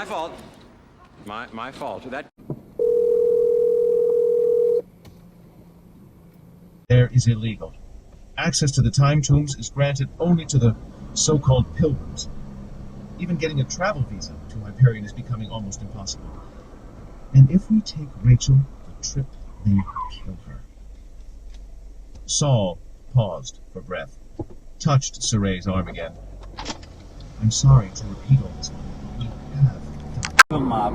fault. My fault. That. There is illegal. Access to the time tombs is granted only to the so-called pilgrims. Even getting a travel visa to Hyperion is becoming almost impossible. And if we take Rachel, the trip may kill her. Saul paused for breath, touched Saray's arm again. I'm sorry to repeat all this, but we have Come up.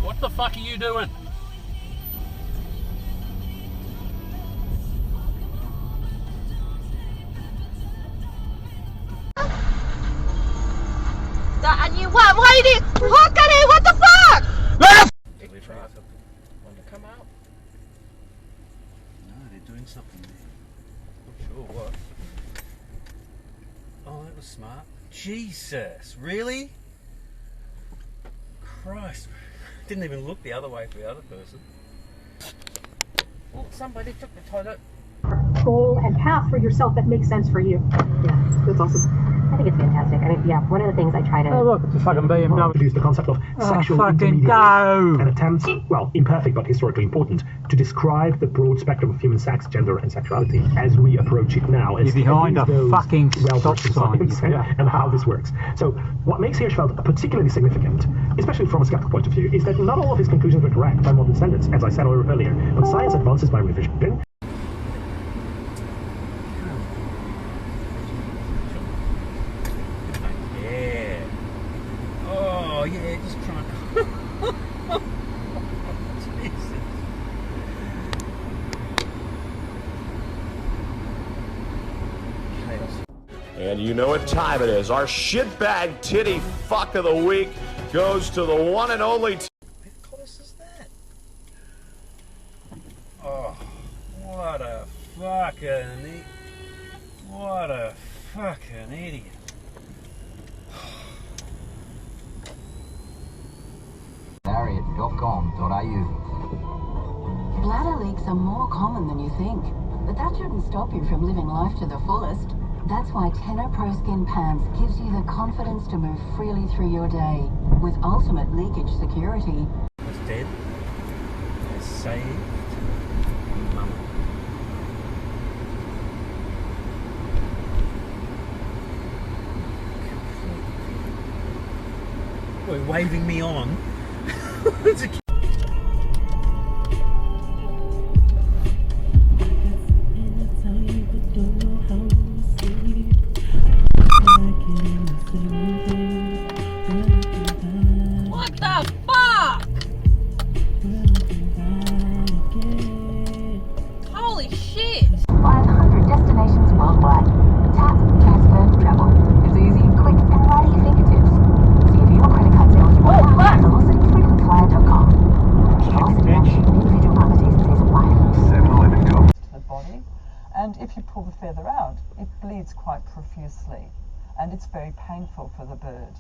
What the fuck are you doing? And you what? Why did you hook at it? What the fuck? Want to come out? No, they're doing something there. Not sure what. Oh, that was smart. Jesus, really? Christ. Didn't even look the other way for the other person. Oh, somebody took the toilet. Goal and path for yourself that makes sense for you. Yeah, that's awesome. I think it's fantastic. I mean, yeah, one of the things I try to... Oh, look, it's a fucking BMW. Introduce the concept of sexual fucking intermediaries, go! an attempt, well, imperfect but historically important, to describe the broad spectrum of human sex, gender, and sexuality as we approach it now. You're behind a fucking stop sign. And how this works. So, what makes Hirschfeld particularly significant, especially from a skeptical point of view, is that not all of his conclusions were correct by modern standards, as I said earlier. But science advances by revision. Oh, yeah, just trying to... Jesus. Chaos. And you know what time it is. Our shitbag titty fuck of the week goes to the one and only... How close is that? Oh, what a fucking... What a fucking idiot. Marriott.com.au. Bladder leaks are more common than you think, but that shouldn't stop you from living life to the fullest. That's why Tenor Pro Skin Pants gives you the confidence to move freely through your day with ultimate leakage security. Was dead. Is saved. Mum. Boy, waving me on. It's a What the fuck? Holy shit! 500 destinations worldwide. Tap, transfer. feather out, it bleeds quite profusely, and it's very painful for the bird.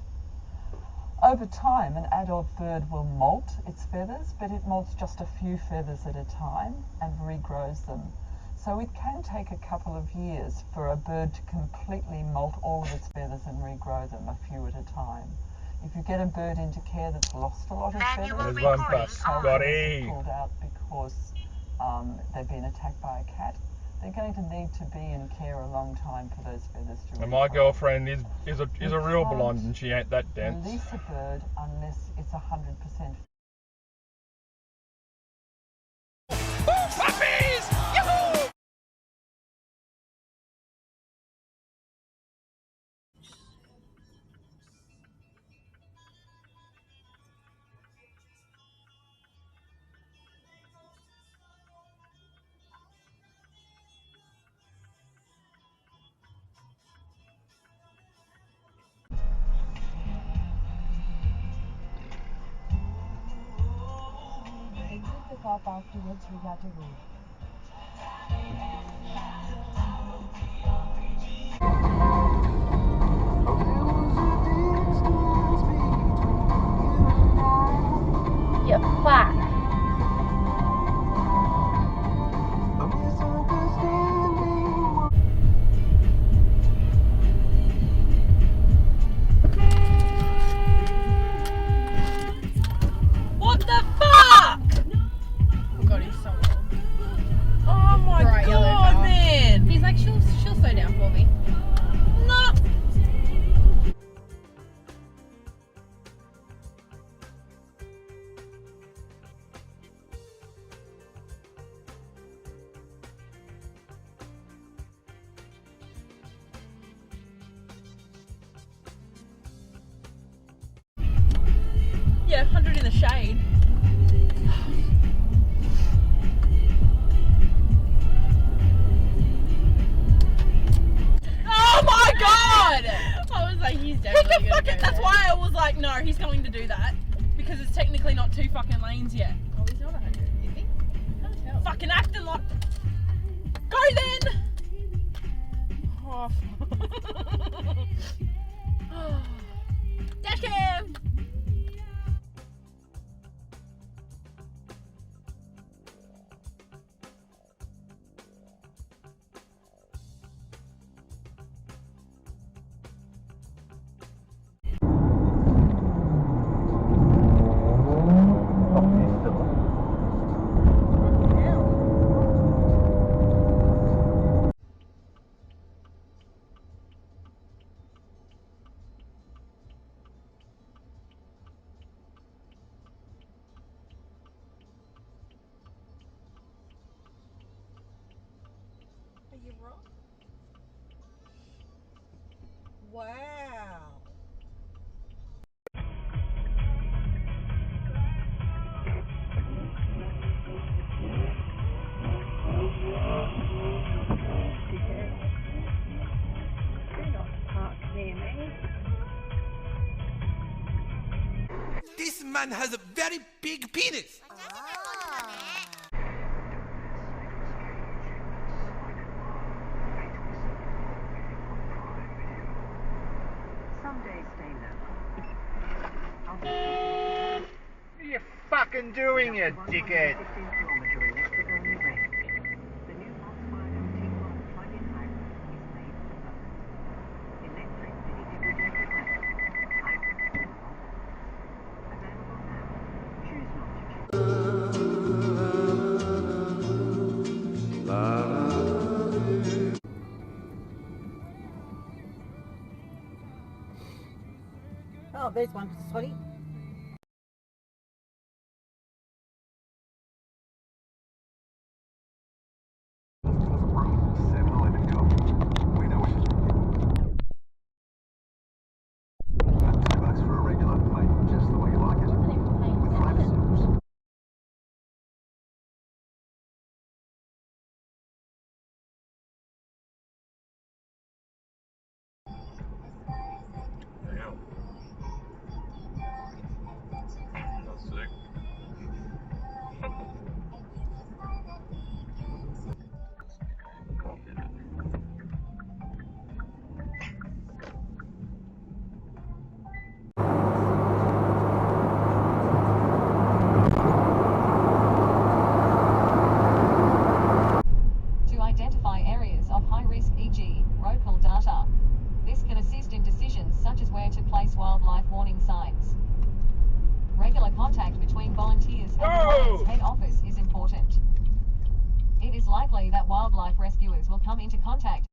Over time, an adult bird will molt its feathers, but it molts just a few feathers at a time and regrows them. So it can take a couple of years for a bird to completely molt all of its feathers and regrow them a few at a time. If you get a bird into care that's lost a lot of feathers, pulled out because they've been attacked by a cat, they're going to need to be in care a long time for those feathers to regrow. And my girlfriend is a real blonde, and she ain't that dense. Release a bird unless it's 100%. Puppies! Yahoo! Pick up afterwards, we got to go. You fuck. What the fuck? Oh god, he's so old. Oh my god, man. He's like, she'll slow down for me. No. Yeah, 100 in the shade. Oh my god! I was like, he's definitely gonna go That's why I was like, no, he's going to do that. Because it's technically not 2 fucking lanes yet. Oh, he's not 100, is he? Can't tell. Fucking acting like... Go then! Oh, dash cam! Are you wrong? Wow. This man has a very big penis. Someday stay local. What are you fucking doing, you dickhead? Oh, there's one, sorry. unlikely that wildlife rescuers will come into contact